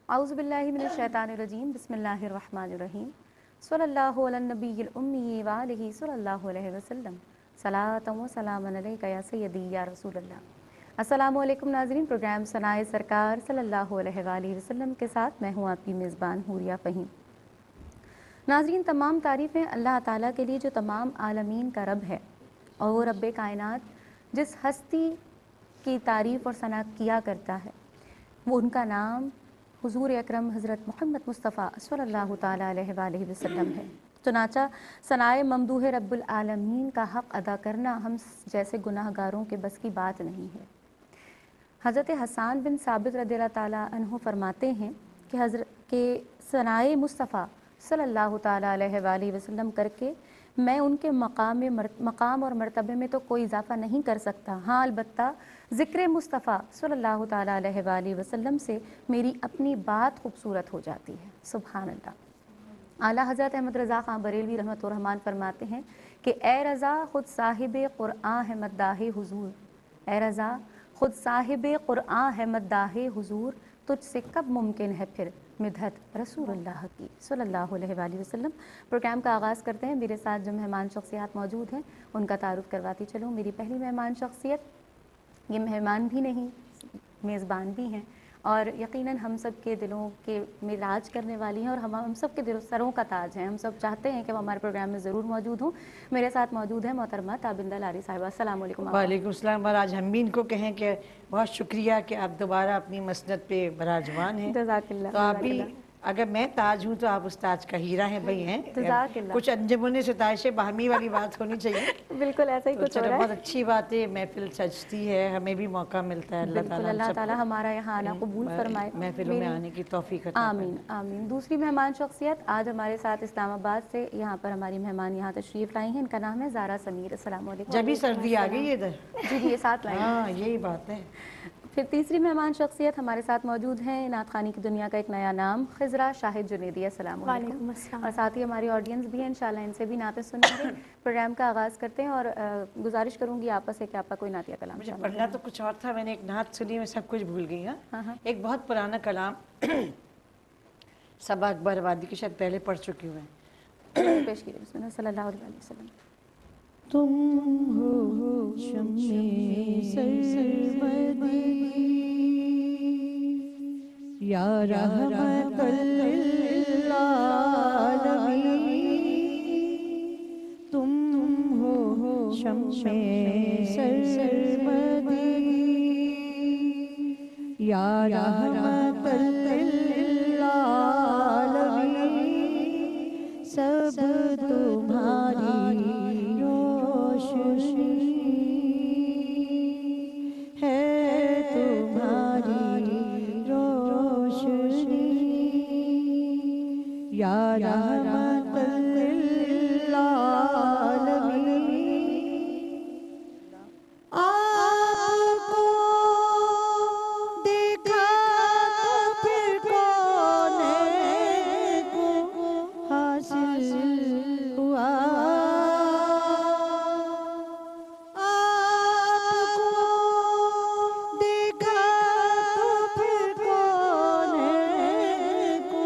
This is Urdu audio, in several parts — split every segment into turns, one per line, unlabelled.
اعوذ باللہ من الشیطان الرجیم بسم اللہ الرحمن الرحیم صلی اللہ علی النبی الامی وآلہ صلی اللہ علیہ وسلم صلاۃ و سلام علیک یا سیدی یا رسول اللہ۔ السلام علیکم ناظرین، پروگرام ثنائے سرکار صلی اللہ علیہ وآلہ وسلم کے ساتھ میں ہوں آپ کی میزبان حوریہ فہیم۔ ناظرین، تمام تعریفیں اللہ تعالیٰ کے لیے جو تمام عالمین کا رب ہے، اور وہ رب کائنات جس ہستی کی تعریف اور ثنا کیا کرتا ہے وہ ان کا نام حضور اکرم حضرت محمد مصطفیٰ صلی اللہ تعالیٰ علیہ وآلہ وسلم ہے۔ چنانچہ ثنائے ممدوح رب العالمین کا حق ادا کرنا ہم جیسے گناہ گاروں کے بس کی بات نہیں ہے۔ حضرت حسان بن ثابت رضی اللہ تعالیٰ عنہ فرماتے ہیں کہ ثنائے مصطفیٰ صلی اللہ تعالیٰ علیہ وآلہ وسلم کر کے میں ان کے مقام اور مرتبے میں تو کوئی اضافہ نہیں کر سکتا، ہاں البتہ ذکر مصطفیٰ صلی اللہ تعالیٰ علیہ وآلہ وسلم سے میری اپنی بات خوبصورت ہو جاتی ہے۔ سبحان اللہ۔ اعلیٰ حضرت احمد رضا خان بریلوی رحمۃ الرحمٰن فرماتے ہیں کہ اے رضا خود صاحب قرآن ہے مداح حضور، اے رضا خود صاحب قرآن ہے مداح حضور، تجھ سے کب ممکن ہے پھر مدحت رسول اللہ کی صلی اللہ علیہ وآلہ وسلم۔ پروگرام کا آغاز کرتے ہیں۔ میرے ساتھ جو مہمان شخصیات موجود ہیں ان کا تعارف کرواتی چلوں۔ میری پہلی مہمان شخصیت، یہ مہمان بھی نہیں میزبان بھی ہیں، اور یقیناً ہم سب کے دلوں کے میں راج کرنے والی ہیں، اور ہم سب کے سروں کا تاج ہیں۔ ہم سب چاہتے ہیں کہ وہ ہمارے پروگرام میں ضرور موجود ہوں۔ میرے ساتھ موجود ہیں محترمہ تابندہ لاری صاحبہ۔ السلام علیکم۔
وعلیکم السلام۔ اور آج ہم بھی ان کو کہیں کہ بہت شکریہ کہ آپ دوبارہ اپنی مسند پہ براجمان ہیں۔
جزاک اللہ۔
تو آپ بھی، اگر میں تاج ہوں تو آپ اس تاج کا ہیرا ہیں بھائی ہیں۔
جزاک اللہ۔
کچھ انجمن ستائش باہمی والی بات ہونی چاہیے۔
بالکل ایسا ہی کچھ ہو رہا ہے۔
بہت اچھی بات ہے، محفل سجتی ہے، ہمیں بھی موقع ملتا ہے۔
اللہ تعالیٰ ہمارا یہاں آنا قبول فرمائے،
محفلوں میں آنے کی توفیق عطا
آمین آمین۔ دوسری مہمان شخصیت آج ہمارے ساتھ اسلام آباد سے یہاں پر ہماری مہمان یہاں تشریف لائی ہیں، ان کا نام ہے زارا سمیر۔ السلام علیکم۔
جب ہی سردی آ گئی ادھر۔
جی جی، یہ ساتھ لائیں۔
ہاں یہی بات ہے۔
پھر تیسری مہمان شخصیت ہمارے ساتھ موجود ہیں، نعت خوانی کی دنیا کا ایک نیا نام، خضرا شاہد جنیدی۔ السلام علیکم۔ اور ساتھ ہی ہماری آڈینس بھی ہے، انشاءاللہ ان سے بھی نعتیں سنیں گے۔ پروگرام کا آغاز کرتے ہیں، اور گزارش کروں گی آپس سے کہ آپ کا کوئی نعتیہ کلام
مجھے پڑھنا تو کچھ اور تھا، میں نے ایک نعت سنی، میں سب کچھ بھول گئی۔ ہاں، ایک بہت پرانا کلام صبا اکبر آبادی کے شاید پہلے پڑھ چکی ہوں میں۔
پیش کیجیے۔ بسم اللہ صلی اللہ علیہ وسلم۔
تم ہو شمع سرمدی یا رحمت للعالمین، تم ہو شمع سرمدی یا رحمت للعالمین، سب تمہاری روشنی ہے، تمہاری روشنی یا رحمت للعالمین۔ آپ کو دیکھا تو پھر کون کو حاصل ہوا، آپ کو دیکھا تو پھر کون کو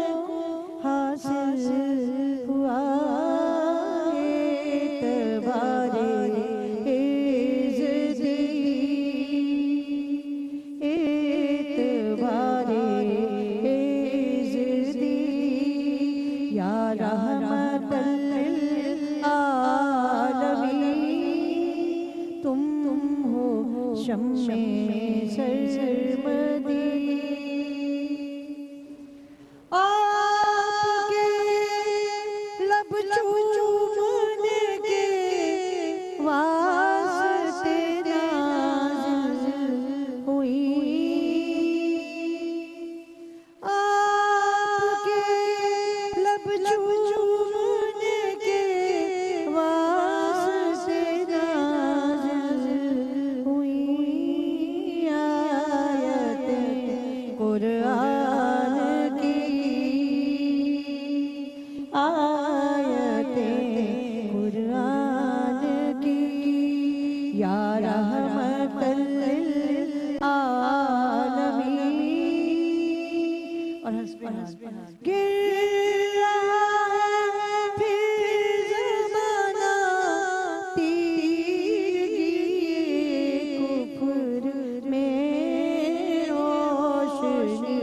حاصل ہوا، اعتبار عزتی، اعتبار عزتی یا رحمت للعالمین، تم ہو شمع سرمدی۔ آپ کے لب چومنے کے واسطے نازل ہوئی، آپ کے لب چومنے کے واسطے نازل ہوئی، آیت قرآن کی، آیت قرآن کی یا رحمت للعالمین۔ اور حسب گر رہا ہے پھر زمانہ تیرگی کفر میں روشنی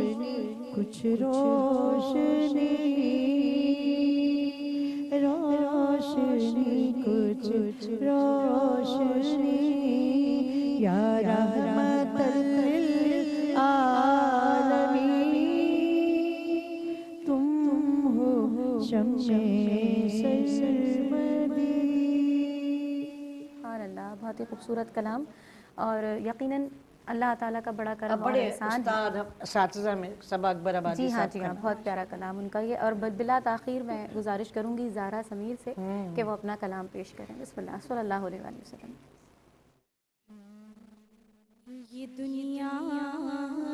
کچھ روشنی روشنی کچھ روشنی یا رحمت للعالمین تم ہو شمع سرمدی.
سبحان اللہ، بہت ہی خوبصورت کلام، اور یقیناً اللہ تعالیٰ کا بڑا کرم اور
بڑے
احسان ہے.
استاد اساتذہ میں سبا اکبر آبادی
جی ہاں
صاحب
جی
کا
ہاں، بہت پیارا کلام ان کا یہ. اور بلا تاخیر میں گزارش کروں گی زارا سمیر سے کہ وہ اپنا کلام پیش کریں. بسم اللہ، صلی اللہ علیہ وآلہ وسلم.
یہ دنیا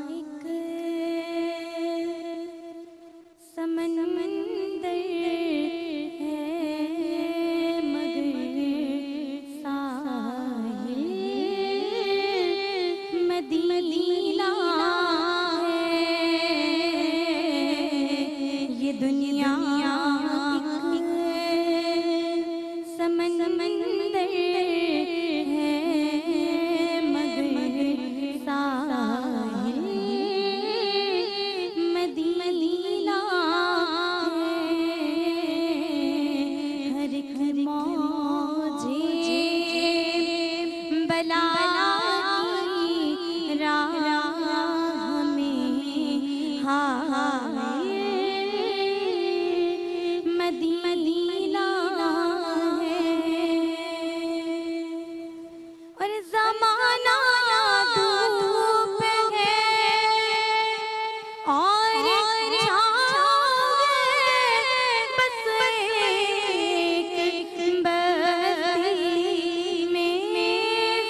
ایک سمندر ہے مگر ساحل مدینہ ہے. یہ دنیا ایک سمندر ہے مگر ساحل مدینہ ہے. ہر ایک موجے بلا کی راہ میں ہائے مدینہ ہے. اور زمانہ دھوپ ہے اور چھاؤں ہے بس ایک بستی میں.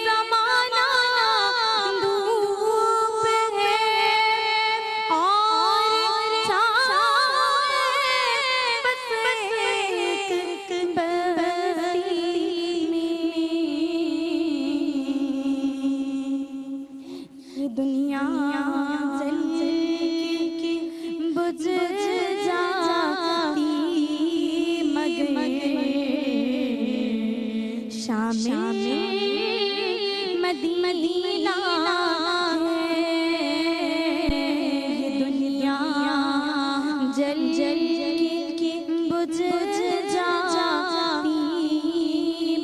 زمانہ دھوپ ہے اور چھاؤں ہے بس ایک بستی میں. یہ دنیا جل کے بجھ جاتی مگر شام مدینہ ہے. یہ دنیا جل کے بجھ جاتی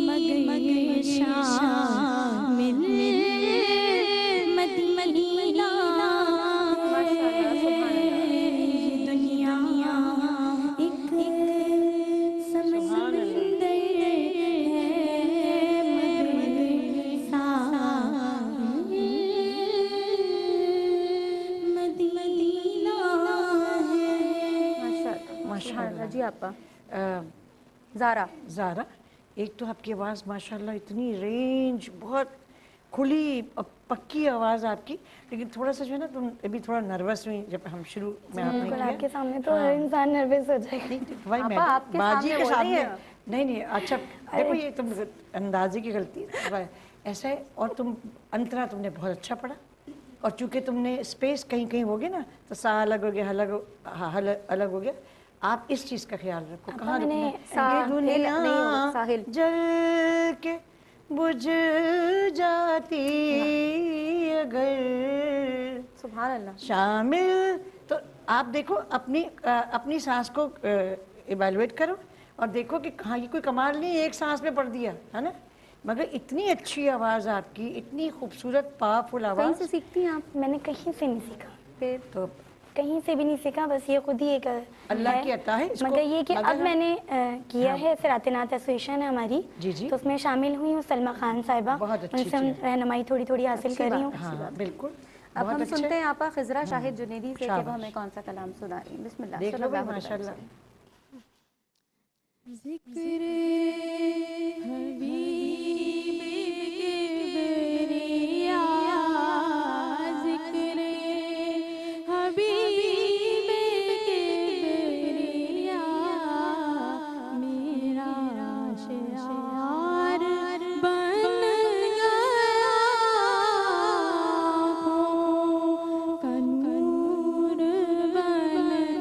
مگر شام مدینہ ہے. یہ دنیا ایک سمندر ہے مگر ساحل مدینہ ہے.
ماشاء اللہ. جی آپا
آ،
زارا.
زارا، ایک تو آپ کی آواز ماشاءاللہ اتنی رینج، بہت کھلی پکی آواز آپ کی، لیکن تھوڑا سا جو ہے نا تم ابھی تھوڑا نروس ہوئی جب ہم شروع میں آپ نے
بالکل
کیا.
آپ کے سامنے تو ہر انسان نروس ہو جائے گا.
بھائی میں
آپا آپ کے
باجی
سامنے
کے
بول رہی
سامنے
ہیں.
نہیں اچھا دیکھو یہ تم اندازے کی غلطی ہے ایسا ہے. اور تم انترا تم نے بہت اچھا پڑھا، اور چونکہ تم نے اسپیس کہیں کہیں ہو گیا نا تو سا الگ ہو گیا، الگ ہو گیا. آپ اس چیز کا خیال رکھو کہاں
میں نے
رکھنا. یہ دنیا
ساحل
جل کے بجھ جاتی اگر
سبحان اللہ.
شامل. تو آپ دیکھو اپنی سانس کو ایویلویٹ کرو اور دیکھو کہ ہاں یہ کوئی کمال نہیں ایک سانس میں پڑھ دیا ہے نا، مگر اتنی اچھی آواز آپ کی، اتنی خوبصورت پاورفل
کہیں
آواز.
سے سیکھتی ہیں آپ؟
میں نے کہیں سے نہیں سیکھا،
پھر
تو
کہیں سے بھی نہیں سیکھا، بس یہ خود ہی ایک
اللہ کی عطا ہے. اس کو
مگر یہ کہ اب
مگر
میں نے کیا ہے سرات نعت ایسوسیشن ہے ہماری،
جی
تو اس میں شامل ہوئی ہوں. سلمیٰ خان صاحبہ،
بہت
ان
اچھی
سے
چیز.
رہنمائی تھوڑی حاصل کر رہی ہوں.
ہاں بالکل
اب
بہت
ہم
اچھے.
سنتے ہیں آپا خضرہ شاہد جنیدی سے کہ وہ
شاباش.
ہمیں کون سا کلام سنا رہی ہیں. بسم اللہ،
دیکھ
صلی
لو بھائی
اللہ علیہ
ماشاءاللہ.
وسلم.
ذکر حبیب کبریا، ذکر حبیب کبریا، میرا شعار بن گیا ہو، نور بن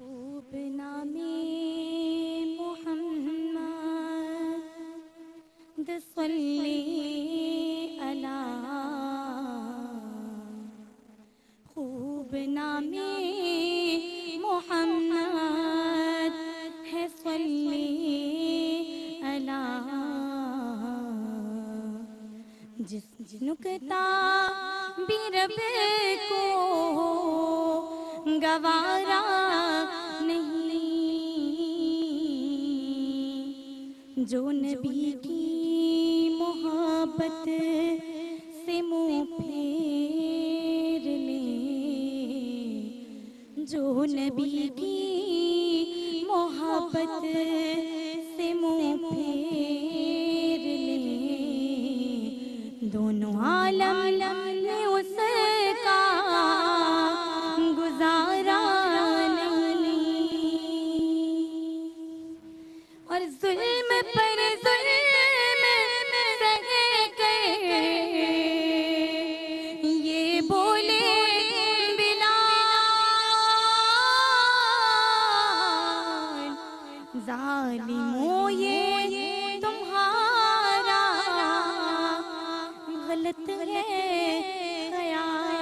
خوب نامی محمد صلی علی خوب نامی محمد ہے صلی علی جس نکتا بھی رب کو گوارا نہیں جو نبی کی محبت سے منہ پھیر لے جو نبی کی محبت سے منہ پھیر لے دونوں عالم میں اس کا گزارا نہیں اور ظلم پر ظلم سہ کر یہ بولے بلال ظالموں یہ تمہارا غلط ہے خیال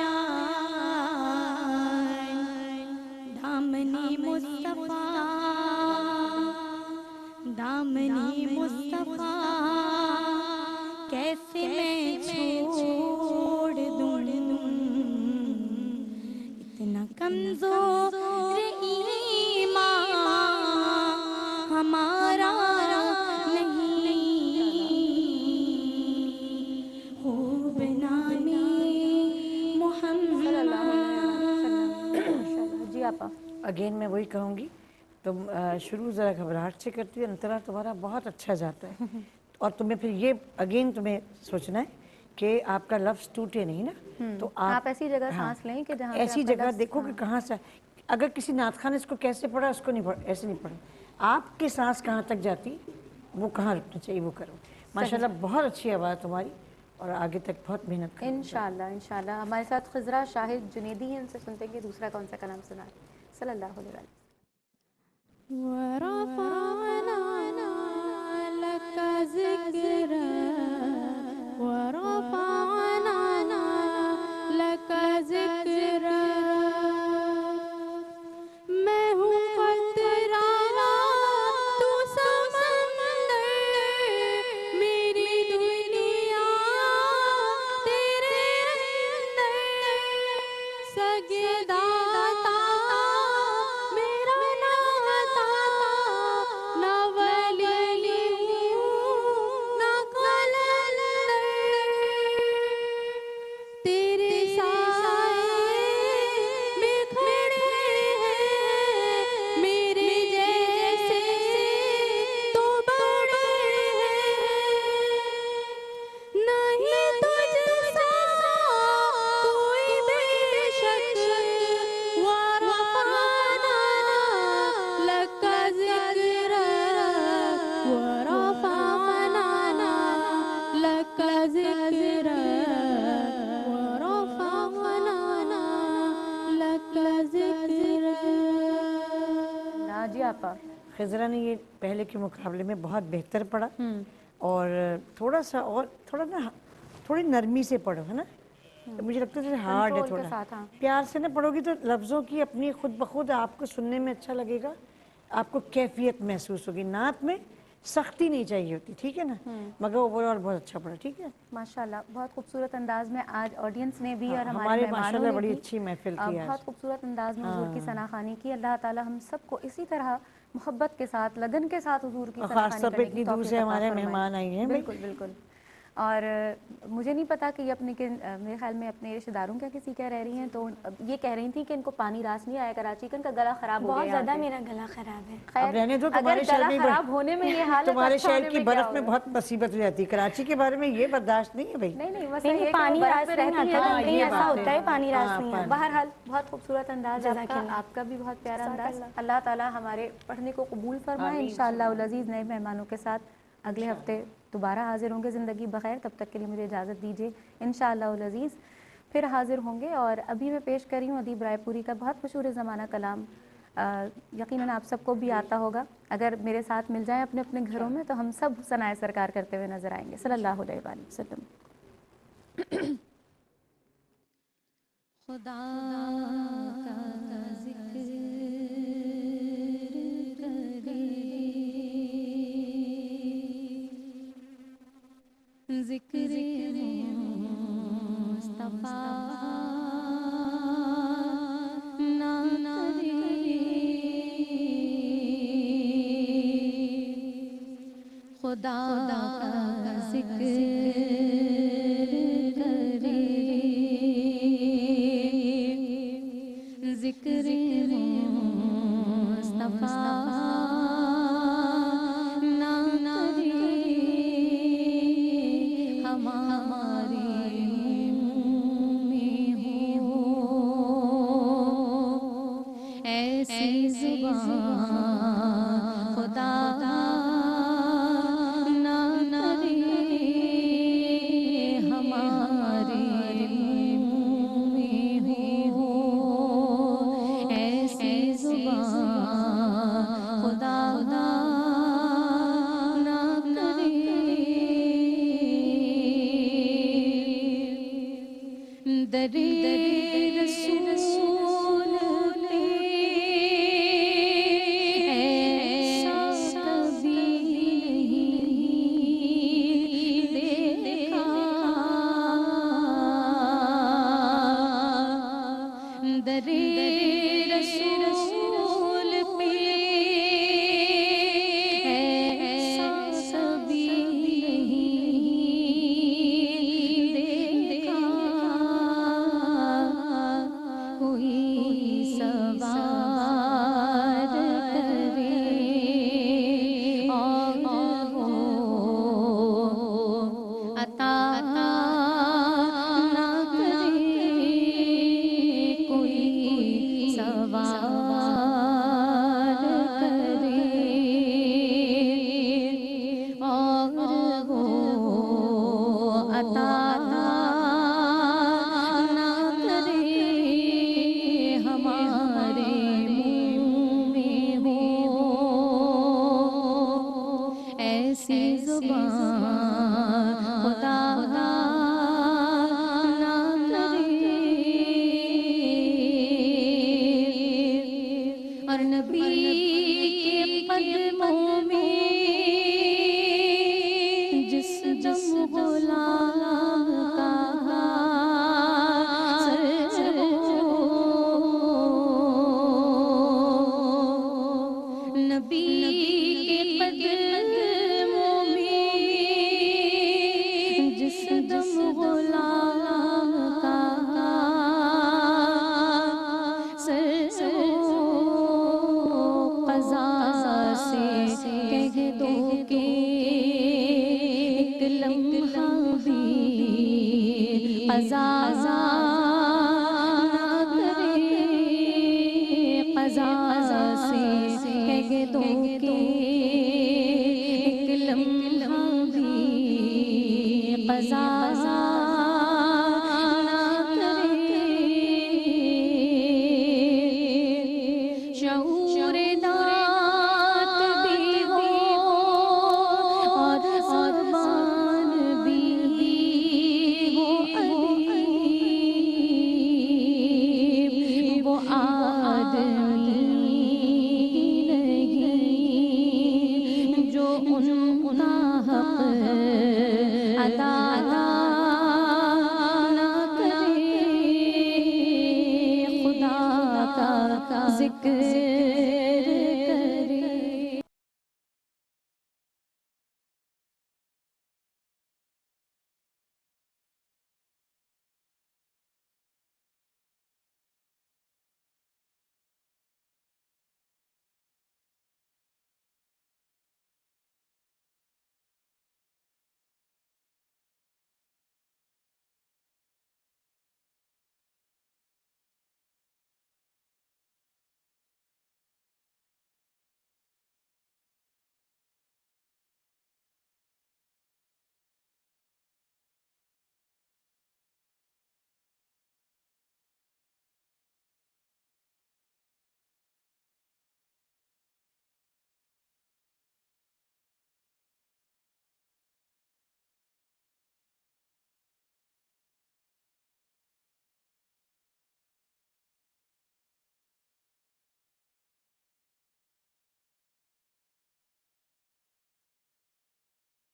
دامنی مصطفیٰ دامنی مصطفیٰ کیسے میں چھوڑ دوں اتنا کمزور ایمان ہمارا نہیں خوب نامی محمد
جی آپا.
اگین میں وہی کہوں گی تم شروع ذرا گھبراہٹ سے کرتی ہے انترا تمہارا بہت اچھا جاتا ہے اور تمہیں پھر یہ اگین تمہیں سوچنا ہے کہ آپ کا لفظ ٹوٹے نہیں نا تو
آپ ایسی جگہ سانس لیں کہ جہاں پہ
ایسی
آپ کا
جگہ
لفظ-
دیکھو کہ کہاں سے اگر کسی نعت خواہ نے اس کو کیسے پڑھا اس کو نہیں پڑھا ایسے نہیں پڑھا آپ کی سانس کہاں تک جاتی وہ کہاں رکنا چاہیے وہ کرو ماشاءاللہ بہت اچھی آواز تمہاری اور آگے تک بہت محنت کرو
انشاءاللہ انشاءاللہ. ہمارے ساتھ خضرہ شاہد جنیدی ہیں, ان سے سنتے ہیں کہ دوسرا کون سا کلام سنا ہے. صلی اللہ علیہ وسلم.
ورفعنا لك ذكرك ورفعنا لك ذكرك میں ہوں قطرہ تو سمندر میری دنیا تیرے اندر سجداتا میرا ناتا نہ ولی ہوں نہ قلندر تیرے سائے میں کھڑے ہیں میرے جیسے تو بڑے ہیں نہیں تجھ سا کوئی بے شک ورفعنا لك ذکرک ورفعنا لك ذکرک ورفعنا لك ذکرک.
جی آپا.
خضرہ نے یہ پہلے کے مقابلے میں بہت بہتر پڑھا اور تھوڑا سا اور تھوڑی نرمی سے پڑھو ہے نا مجھے لگتا ہے ہارڈ ہے
کنٹرول کے
تھوڑا
ساتھ, ہاں.
پیار سے نہ پڑھو گی تو لفظوں کی اپنی خود بخود آپ کو سننے میں اچھا لگے گا آپ کو کیفیت محسوس ہوگی نعت میں سختی نہیں چاہیے ہوتی ٹھیک ہے نا مگر اوور آل بہت اچھا پڑھا ٹھیک ہے
ماشاءاللہ بہت خوبصورت انداز میں آج آڈینس نے بھی اور
ہمارے
ہمارے مہمانوں
ماشاءاللہ
نے
بڑی
بھی
اچھی محفل تھی آج
بہت خوبصورت انداز میں حضور کی ثنا خوانی کی. اللہ تعالی ہم سب کو اسی طرح محبت کے ساتھ لگن کے ساتھ حضور کی ثنا
خاص
خوانی
طور پہ
کرنے
اتنی
کی
دور
توفیق
سے
عطا
ہمارے
فرمائے.
مہمان آئی ہیں
بالکل بالکل. اور مجھے نہیں پتا کہ یہ اپنے میرے خیال میں اپنے رشتہ داروں کیا کسی کہہ رہی ہیں تو یہ کہہ رہی تھی کہ ان کو پانی راس نہیں آیا کراچی کا, ان کا گلا خراب ہو گیا.
بہت زیادہ میرا گلا خراب ہے.
اب رہنے دو
اگر
تمہارے شہر
گلا
میں
خراب ہونے میں یہ حال ہے
تمہارے
اچھا
شہر
ہونے
کی
میں کیا
برف میں
ہوگا؟
بہت مصیبت ہو جاتی ہے کراچی کے بارے میں یہ برداشت نہیں ہے بھائی
نہیں نہیں بس
نہیں پانی راس نہیں آتا, کہیں ایسا ہوتا ہے پانی راس نہیں آتا.
بہرحال بہت خوبصورت انداز آپ
جزاک
کا,
اللہ.
آپ کا بھی بہت پیارا انداز. اللہ تعالیٰ ہمارے پڑھنے کو قبول فرمائے. انشاءاللہ العزیز نئے مہمانوں کے ساتھ اگلے ہفتے دوبارہ حاضر ہوں گے. زندگی بخیر, تب تک کے لیے مجھے اجازت دیجیے. انشاءاللہ العزیز پھر حاضر ہوں گے. اور ابھی میں پیش کر رہی ہوں ادیب رائے پوری کا بہت مشہور زمانہ کلام یقیناً آپ سب کو بھی آتا ہوگا. اگر میرے ساتھ مل جائیں اپنے اپنے گھروں میں تو ہم سب ثنائے سرکار کرتے ہوئے نظر آئیں گے صلی اللہ علیہ وآلہ وسلم.
خدا کا ذکر کرے، ذکر مصطفیٰ نہ کرے، خدا کا ذکر کرے، ذکر مصطفیٰ نہ کرے، ہمارے منہ میں ہو ایسی زبان، خدا نہ کرے، ہمارے منہ میں ہو ایسی زبان، خدا نہ کرے. در رسول پہ ایسا کبھی نہیں دیکھا، در رسول پہ ایسا کبھی نہیں دیکھا، کوئی سوار کرے اور وہ عطا نہ کرے، کوئی سوار کرے اور وہ عطا نہ کرے، ہمارے منہ میں ہو ایسی زبان، خدا نہ کرے. اور نبی کے قدموں میں جس دم غلام کا سر ہو، نبی کے قدموں میں جس دم غلام کا سر ہو، قضا سے کہہ دو کہ ایک لمحہ بھی قضا نہ کرے، قضا سے کہہ دو کہ ایک لمحہ بھی قضا